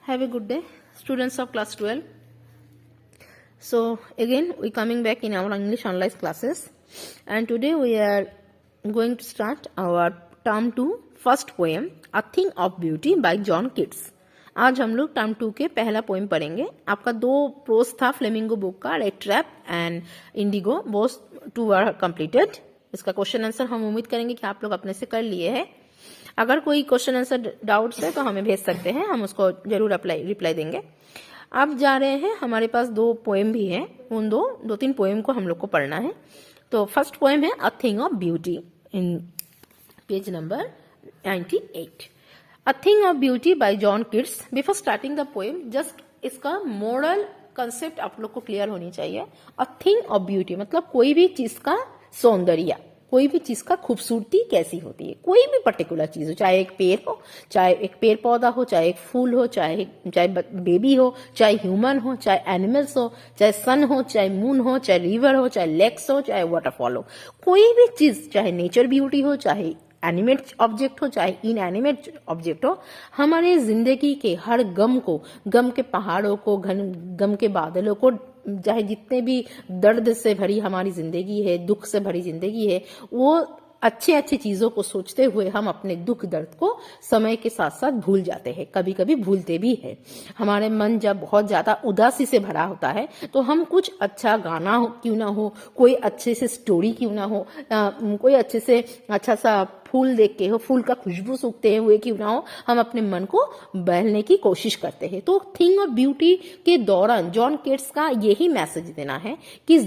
Have a good day, students of class 12. So again we coming back in our English online classes, and today we are going to start our term 2 first poem, A Thing of Beauty by John Keats. आज हम लोग term 2 के पहला poem पढ़ेंगे. आपका 2 prose था flamingo book का, rattrap and Indigo, both 2 are completed. इसका क्वेश्चन आंसर हम उम्मीद करेंगे कि आप लोग अपने से कर लिए हैं. अगर कोई क्वेश्चन आंसर डाउट्स है तो हमें भेज सकते हैं, हम उसको जरूर रिप्लाई देंगे. अब जा रहे हैं, हमारे पास 2 पोएम भी हैं, उन 2-3 पोएम को हम लोग को पढ़ना है. तो फर्स्ट पोएम है अ thing of beauty in page number 98. A thing of beauty bye John Keats. Before starting the poem, just इसका मोरल कंसेप्ट आप लोग को क्लियर होनी चाहिए. अ थिंग ऑफ ब्यूटी मतलब कोई भी चीज का सौंदर्य, कोई भी चीज का खूबसूरती कैसी होती है. कोई भी पर्टिकुलर चीज हो, चाहे एक पेड़ हो, चाहे एक पेड़ पौधा हो, चाहे एक फूल हो, चाहे बेबी हो, चाहे ह्यूमन हो, चाहे एनिमल्स हो, चाहे सन हो, चाहे मून हो, चाहे रिवर हो, चाहे लेक्स हो, चाहे वाटरफॉल हो. कोई भी चीज, चाहे नेचर ब्यूटी हो, चाहे एनिमेट ऑब्जेक्ट हो, चाहे इनएनिमेट ऑब्जेक्ट हो, हमारे जिंदगी के हर गम को, गम के पहाड़ों को, गम के बादलों को, चाहे जितने भी दर्द से भरी हमारी जिंदगी है, दुख से भरी जिंदगी है, वो अच्छे अच्छे चीजों को सोचते हुए हम अपने दुख दर्द को समय के साथ साथ भूल जाते हैं. कभी कभी भूलते भी है. हमारे मन जब बहुत ज्यादा उदासी से भरा होता है तो हम कुछ अच्छा गाना क्यों ना हो, कोई अच्छे से स्टोरी क्यों ना हो, कोई अच्छे से अच्छा सा फूल देख के हो, फूल का खुशबू सूखते हुए क्यों ना हो, हम अपने मन को बहलने की कोशिश करते हैं. तो थिंग ऑफ ब्यूटी के दौरान जॉन केट्स का यही मैसेज देना है कि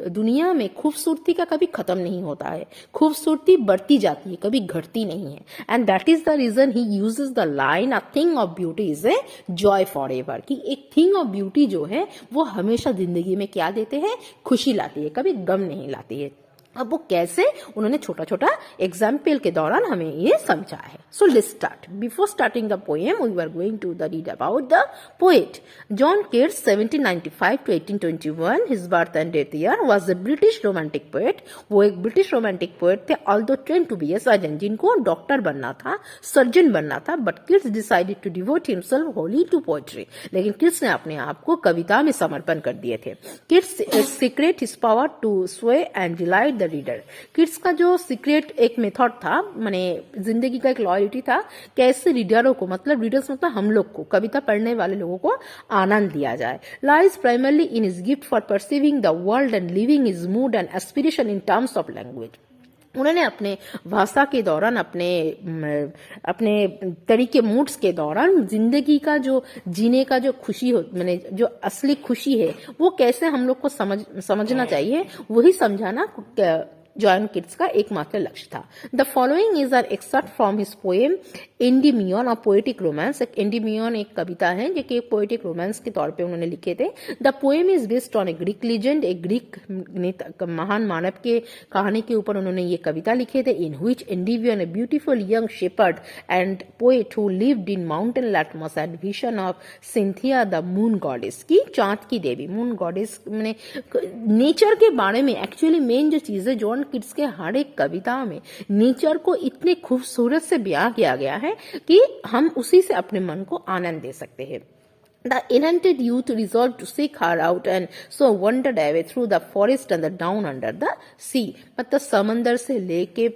दुनिया में खूबसूरती का कभी खत्म नहीं होता है. खूबसूरती बढ़ती जाती है, कभी घटती नहीं है. And that is the reason he uses the line a thing of beauty is a joy forever. कि एक थिंग ऑफ ब्यूटी जो है वो हमेशा जिंदगी में क्या देते हैं, खुशी लाती है, कभी गम नहीं लाती है. अब वो कैसे, उन्होंने छोटा छोटा एग्जाम्पल के दौरान हमें ये समझा है. So let's start. Before starting the poem we are going to the read about the poet. John Keats 1795 to 1821, his birth and death year, was a British romantic poet. वो एक ब्रिटिश रोमांटिक पोएट थे, although trained to be a surgeon, जिनको doctor बनना था, surgeon बनना था. But Keats decided to devote himself wholly to poetry. लेकिन Keats ने अपने आप को कविता में समर्पण कर दिए थे. Keats secret his power to sway and delight the reader. Keats का जो सीक्रेट एक मेथड था, माने जिंदगी का एक लॉयल्टी था, कैसे रीडरों को, मतलब रीडर्स मतलब हम लोग को, कविता पढ़ने वाले लोगों को आनंद दिया जाए. Lies primarily in his gift for perceiving the world and living his mood and aspiration in terms of language. उन्होंने अपने भाषा के दौरान, अपने तरीके, मूड्स के दौरान जिंदगी का जो जीने का जो खुशी हो, माने जो असली खुशी है, वो कैसे हम लोग को समझना चाहिए, वही समझाना जॉन किट्स का एकमात्र लक्ष्य था. The following is an extract from his poem Endymion और पोएटिक रोमांस. एंडीमियन एक कविता है जो कि एक पोएटिक रोमांस के तौर पे उन्होंने लिखे थे. The poem is based on A Greek legend. एक ग्रीक महान मानव के कहानी के ऊपर उन्होंने ये कविता लिखे थे. In which Endymion, a beautiful young shepherd and poet who lived in mountain Latmos and vision of Cynthia the moon goddess. की चांद की देवी, मून गॉडेस, मैंने नेचर के बारे में एक्चुअली मेन जो चीज है, जॉन किट्स के हर एक कविता में नेचर को इतने खूबसूरत से बयां किया गया है कि हम उसी से अपने मन को आनंद दे सकते हैं. The enchanted youth resolved to seek her out and so wandered away through the forest and down under the sea. मतलब समंदर से लेके,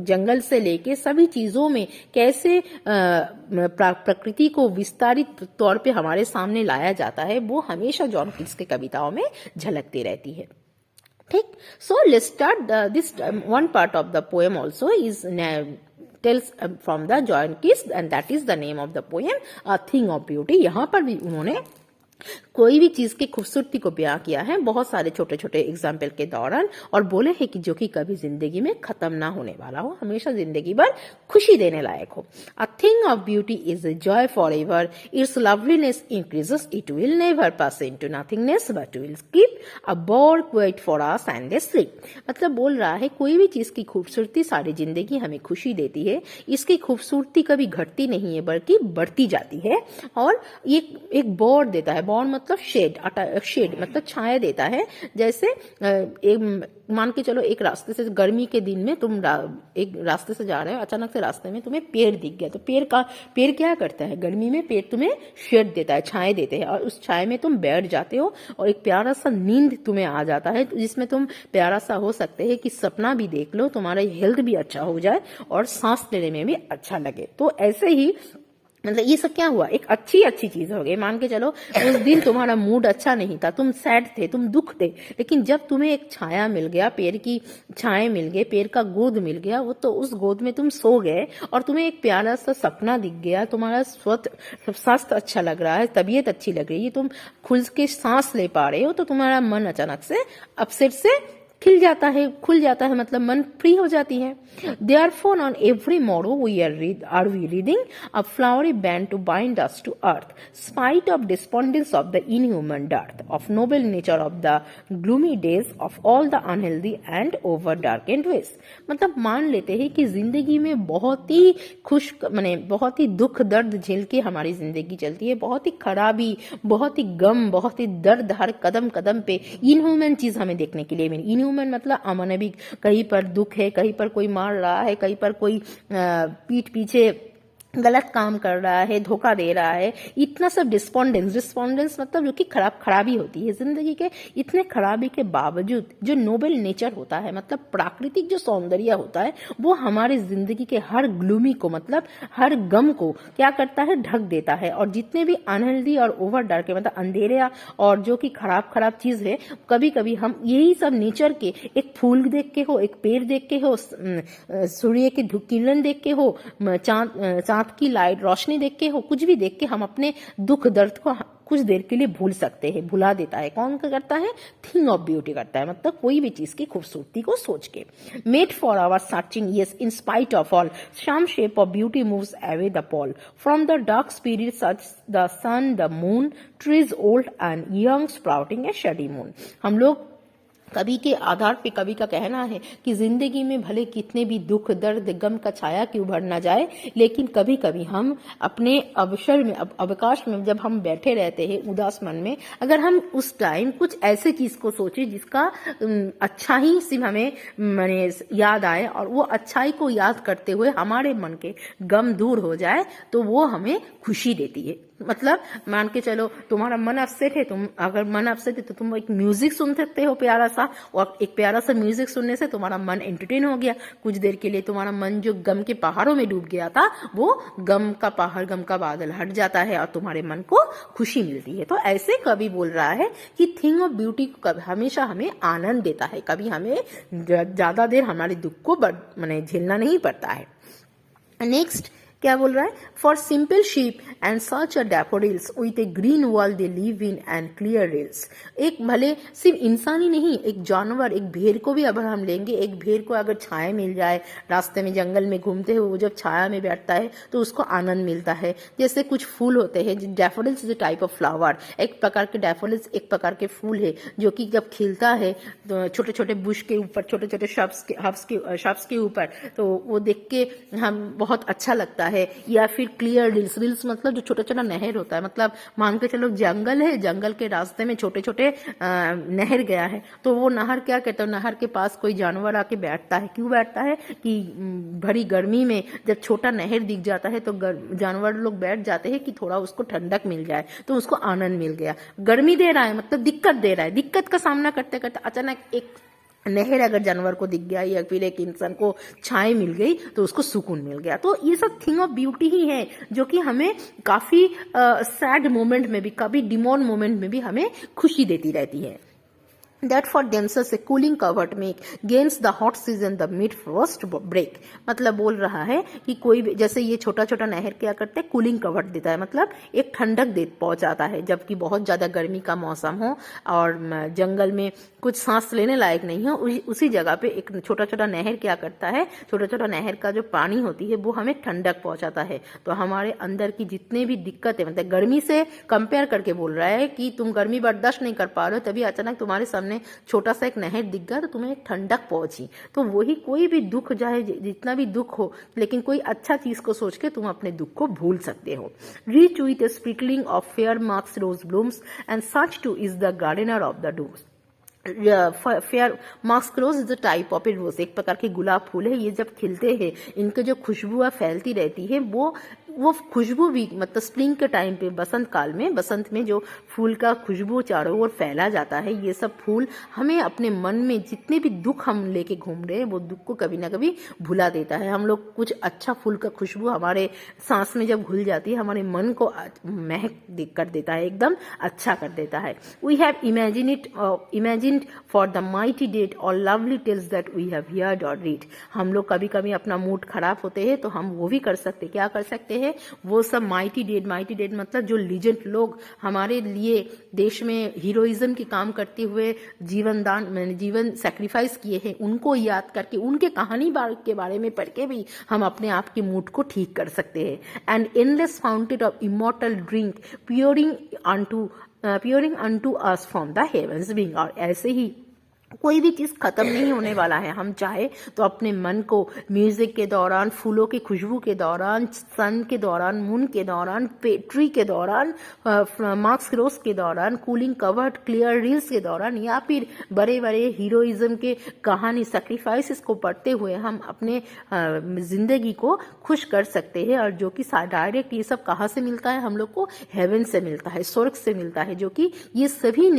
जंगल से लेके सभी चीजों में कैसे प्रकृति को विस्तारित तौर पे हमारे सामने लाया जाता है, वो हमेशा जॉन किट्स के कविताओं में झलकती रहती है. ठीक. सो let's start. This one part of the poem also is tells from the John Keats, and that is the name of the poem, A Thing of Beauty. यहाँ पर भी उन्होंने कोई भी चीज की खूबसूरती को बयां किया है बहुत सारे छोटे छोटे एग्जाम्पल के दौरान, और बोले है कि जो कि कभी जिंदगी में खत्म ना होने वाला हो, हमेशा जिंदगी भर खुशी देने लायक हो. अ thing of beauty is a joy for ever. It's loveliness increases, it will never pass into nothingness but will keep a board quiet for us and they sleep. मतलब बोल रहा है कोई भी चीज की खूबसूरती सारी जिंदगी हमें खुशी देती है. इसकी खूबसूरती कभी घटती नहीं है बल्कि बढ़ती जाती है, और ये एक बोर्ड देता है. बॉर्न मतलब शेड, शेड मतलब छाया देता है। जैसे मान के चलो एक रास्ते से, गर्मी के दिन में तुम एक रास्ते से जा रहे हो, अचानक से रास्ते में तुम्हें पेड़ दिख गया, तो पेड़ क्या करता है, गर्मी में पेड़ तुम्हें शेड देता है, छाया देते हैं, और उस छाया में तुम बैठ जाते हो और एक प्यारा सा नींद तुम्हें आ जाता है, जिसमें तुम प्यारा सा हो सकते हैं कि सपना भी देख लो, तुम्हारा हेल्थ भी अच्छा हो जाए और सांस लेने में भी अच्छा लगे। तो ऐसे ही मतलब ये सब क्या हुआ, एक अच्छी चीज हो गई। मान के चलो उस दिन तुम्हारा मूड अच्छा नहीं था, तुम सैड थे, तुम दुख थे, लेकिन जब तुम्हें एक छाया मिल गया, पेड़ की छाया मिल गई, पेड़ का गोद मिल गया, वो तो उस गोद में तुम सो गए और तुम्हें एक प्यारा सा सपना दिख गया, तुम्हारा स्वास्थ्य अच्छा लग रहा है, तबीयत अच्छी लग रही है, तुम खुल के सांस ले पा रहे हो, तो तुम्हारा मन अचानक से अपसेट से खुल जाता है, मतलब मन फ्री हो जाती है। Therefore, on every morrow are we reading a flowery band to bind us to earth, spite of despondence of the inhuman dearth, of noble nature of the gloomy days, of all the unhealthy and over darkened ways। मतलब मान लेते हैं कि जिंदगी में बहुत ही बहुत ही दुख दर्द झेल के हमारी जिंदगी चलती है, बहुत ही खराबी, बहुत ही गम, बहुत ही दर्द हर कदम कदम पे इनह्यूमन चीज हमें देखने के लिए मिली। इनह्यूमन मतलब अमानविक, कहीं पर दुख है, कहीं पर कोई मार रहा है, कहीं पर कोई पीठ पीछे गलत काम कर रहा है, धोखा दे रहा है, इतना सब डिस्पोंडेंस मतलब जो कि खराबी होती है जिंदगी के। इतने खराबी के बावजूद जो नोबल नेचर होता है, मतलब प्राकृतिक जो सौंदर्य होता है, वो हमारी जिंदगी के हर ग्लूमी को, मतलब हर गम को क्या करता है, ढक देता है। और जितने भी अनहेल्दी और ओवर डार्क मतलब अंधेरे और जो कि खराब चीज है, कभी कभी हम यही सब नेचर के, एक फूल देख के हो, एक पेड़ देख के हो, सूर्य की किरण देख के हो, चांद की लाइट रोशनी देख के हो, कुछ भी देख के हम अपने दुख दर्द को कुछ देर के लिए भूल सकते हैं, भुला देता है। कौन करता है, थिंग ऑफ ब्यूटी करता है, मतलब कोई भी चीज की खूबसूरती को सोच के। Made for our searching yes in spite of all, some shape of beauty moves away the pall, from the dark spirit such the sun the moon, trees old and young sprouting a shady moon. हम लोग कवि के आधार पे कवि का कहना है कि जिंदगी में भले कितने भी दुख दर्द गम का छाया क्यों भर ना जाए, लेकिन कभी कभी हम अपने अवसर में, अवकाश में जब हम बैठे रहते हैं उदास मन में, अगर हम उस टाइम कुछ ऐसे चीज को सोचे जिसका अच्छा ही सिर्फ हमें याद आए, और वो अच्छाई को याद करते हुए हमारे मन के गम दूर हो जाए, तो वो हमें खुशी देती है। मतलब मान के चलो तुम्हारा मन अपसेट है, अगर मन अपसेट है तो तुम एक म्यूजिक सुन सकते हो प्यारा सा, और एक प्यारा सा म्यूजिक सुनने से तुम्हारा मन एंटरटेन हो गया, कुछ देर के लिए तुम्हारा मन जो गम के पहाड़ों में डूब गया था, वो गम का बादल हट जाता है और तुम्हारे मन को खुशी मिलती है। तो ऐसे कवि बोल रहा है कि थिंग ऑफ ब्यूटी हमेशा हमें आनंद देता है, कभी हमें ज्यादा देर हमारे दुख को झेलना नहीं पड़ता है। नेक्स्ट क्या बोल रहा है, for simple sheep and such a daffodils with A green wall they live in and clear reels. एक भले सिर्फ इंसान ही नहीं, एक जानवर, एक भेड़ को भी अगर हम लेंगे, एक भेड़ को अगर छाया मिल जाए, रास्ते में जंगल में घूमते हुए वो जब छाया में बैठता है तो उसको आनंद मिलता है। जैसे कुछ फूल होते हैं, daffodils is a type of flower, एक प्रकार के डैफोडिल्स एक प्रकार के फूल है जो कि जब खिलता है तो छोटे छोटे बुश के ऊपर, छोटे छोटे शब्स के ऊपर, तो वो देख के हम बहुत अच्छा लगता है। या फिर क्लियर रिल्स मतलब जो छोटा छोटा नहर होता है, मतलब मान के चलो जंगल है, जंगल के रास्ते में छोटे छोटे नहर गया है, तो वो नहर क्या कहते हैं, नहर के पास कोई जानवर आके बैठता है। क्यों बैठता है कि भरी गर्मी में जब छोटा नहर दिख जाता है तो जानवर लोग बैठ जाते हैं कि थोड़ा उसको ठंडक मिल जाए, तो उसको आनंद मिल गया। गर्मी दे रहा है मतलब दिक्कत दे रहा है, दिक्कत का सामना करते करते अचानक एक नहर अगर जानवर को दिख गया या फिर एक इंसान को छाया मिल गई तो उसको सुकून मिल गया। तो ये सब थिंग ऑफ ब्यूटी ही है जो कि हमें काफी सैड मोमेंट में भी, कभी डिमोन मोमेंट में भी हमें खुशी देती रहती है। That for themselves a cooling covert make against the hot season the mid frost break। मतलब बोल रहा है कि कोई भी, जैसे ये छोटा छोटा नहर क्या करते हैं, कूलिंग कवर्ट देता है, मतलब एक ठंडक दे पहुंचाता है जबकि बहुत ज्यादा गर्मी का मौसम हो और जंगल में कुछ सांस लेने लायक नहीं हो, उसी जगह पे एक छोटा छोटा नहर क्या करता है, छोटा छोटा नहर का जो पानी होती है वो हमें ठंडक पहुंचाता है। तो हमारे अंदर की जितने भी दिक्कत है, मतलब गर्मी से कंपेयर करके बोल रहा है कि तुम गर्मी बर्दाश्त नहीं कर पा रहे हो, तभी अचानक तुम्हारे सामने सामने छोटा सा एक नहर दिख गया तो तुम्हें एक ठंडक पहुंची। तो वही कोई भी दुख, चाहे जितना भी दुख हो, लेकिन कोई अच्छा चीज को सोच के तुम अपने दुख को भूल सकते हो। Rich with a sprinkling of fair marks rose blooms and such too is the gardener of the dooms. Fair marks rose is a type of a rose, एक प्रकार के गुलाब फूल है। ये जब खिलते हैं, इनके जो खुशबू फैलती रहती है, वो खुशबू भी मतलब स्प्रिंग के टाइम पे, बसंत काल में, बसंत में जो फूल का खुशबू चारों ओर फैला जाता है, ये सब फूल हमें अपने मन में जितने भी दुख हम लेके घूम रहे हैं वो दुख को कभी ना कभी भुला देता है। हम लोग कुछ अच्छा फूल का खुशबू हमारे सांस में जब घुल जाती है, हमारे मन को महक कर देता है, एकदम अच्छा कर देता है। We have imagined for the mighty dead or lovely tales that we have heard or read. हम लोग कभी कभी अपना मूड खराब होते हैं तो हम वो भी कर सकते, क्या कर सकते हैं, वो सब माइटी डेड मतलब जो लीजेंड लोग हमारे लिए देश में हीरोइज्म के काम करते हुए जीवन सैक्रिफाइस किए हैं, उनको याद करके, उनके कहानी के बारे में पढ़ के भी हम अपने आप के मूड को ठीक कर सकते हैं। And endless fountain of immortal drink pouring unto us from the heavens being. और ऐसे ही कोई भी चीज खत्म नहीं होने वाला है। हम चाहे तो अपने मन को म्यूजिक के दौरान, फूलों की खुशबू के दौरान, सन के दौरान, मून के दौरान, ट्री के दौरान, मार्क्स रोज के दौरान, कूलिंग कवर्ड क्लियर रील्स के दौरान, या फिर बड़े बड़े हीरोइज्म के कहानी सैक्रिफाइसेस को पढ़ते हुए हम अपने जिंदगी को खुश कर सकते हैं। और जो कि डायरेक्ट ये सब कहाँ से मिलता है, हम लोग को हेवन से मिलता है, स्वर्ग से मिलता है, जो कि ये सभी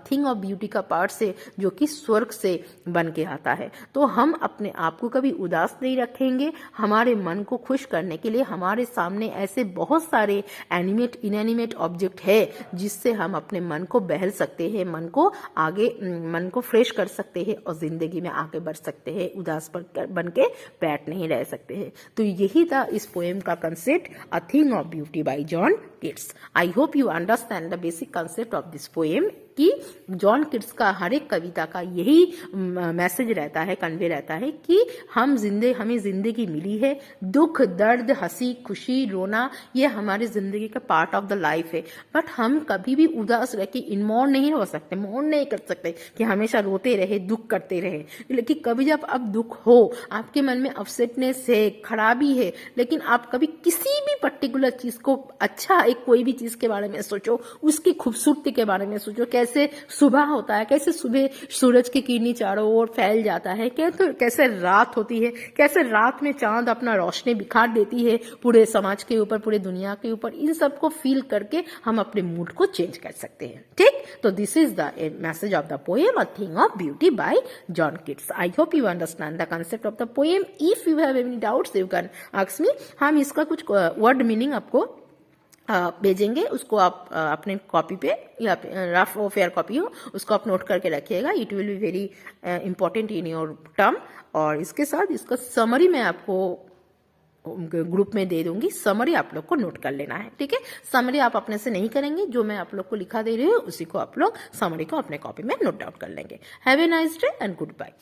थिंग ऑफ ब्यूटी का पार्ट से जो कि स्वर्ग से बन के आता है। तो हम अपने आप को कभी उदास नहीं रखेंगे। हमारे मन को खुश करने के लिए हमारे सामने ऐसे बहुत सारे एनिमेट इनएनिमेट ऑब्जेक्ट है जिससे हम अपने मन को बहल सकते हैं, मन को फ्रेश कर सकते हैं और जिंदगी में आगे बढ़ सकते हैं। उदास बन के बैठ नहीं रह सकते हैं। तो यही था इस पोएम का concept, a thing of beauty bye John Keats. I hope you understand the basic concept of this poem कि जॉन किट्स का हर एक कविता का यही मैसेज रहता है, कन्वे रहता है कि हमें जिंदगी मिली है। दुख, दर्द, हंसी, खुशी, रोना, ये हमारी जिंदगी का पार्ट ऑफ द लाइफ है। बट हम कभी भी उदास रह के इनमोर्न नहीं हो सकते, मौन नहीं कर सकते कि हमेशा रोते रहे, दुख करते रहे। लेकिन कभी जब अब दुख हो, आपके मन में अपसेटनेस है, खराबी है, लेकिन आप कभी किसी भी पर्टिकुलर चीज को, अच्छा एक कोई भी चीज के बारे में सोचो, उसकी खूबसूरती के बारे में सोचो, कैसे सुबह होता है, कैसे सुबह सूरज की किरणें चारों ओर फैल जाता है, कैसे रात होती है, कैसे रात में चांद अपना रोशनी बिखार देती है पूरे समाज के ऊपर, पूरे दुनिया के ऊपर। इन सब को फील करके हम अपने मूड को चेंज कर सकते हैं। ठीक, तो this is the message of the poem a thing of beauty bye John Keats. I hope you understand the concept of the poem. If you have any doubts you can ask me. हम इसका कुछ word meaning आपको भेजेंगे, उसको आप अपने copy पे या रफ और फेयर कॉपी हो उसको आप नोट करके रखिएगा। It will be very important in your term. और इसके साथ इसका समरी मैं आपको ग्रुप में दे दूंगी, समरी आप लोग को नोट कर लेना है। ठीक है, समरी आप अपने से नहीं करेंगे, जो मैं आप लोग को लिखा दे रही हूँ उसी को आप लोग समरी को अपने कॉपी में नोट डाउन कर लेंगे। Have a nice day and good bye.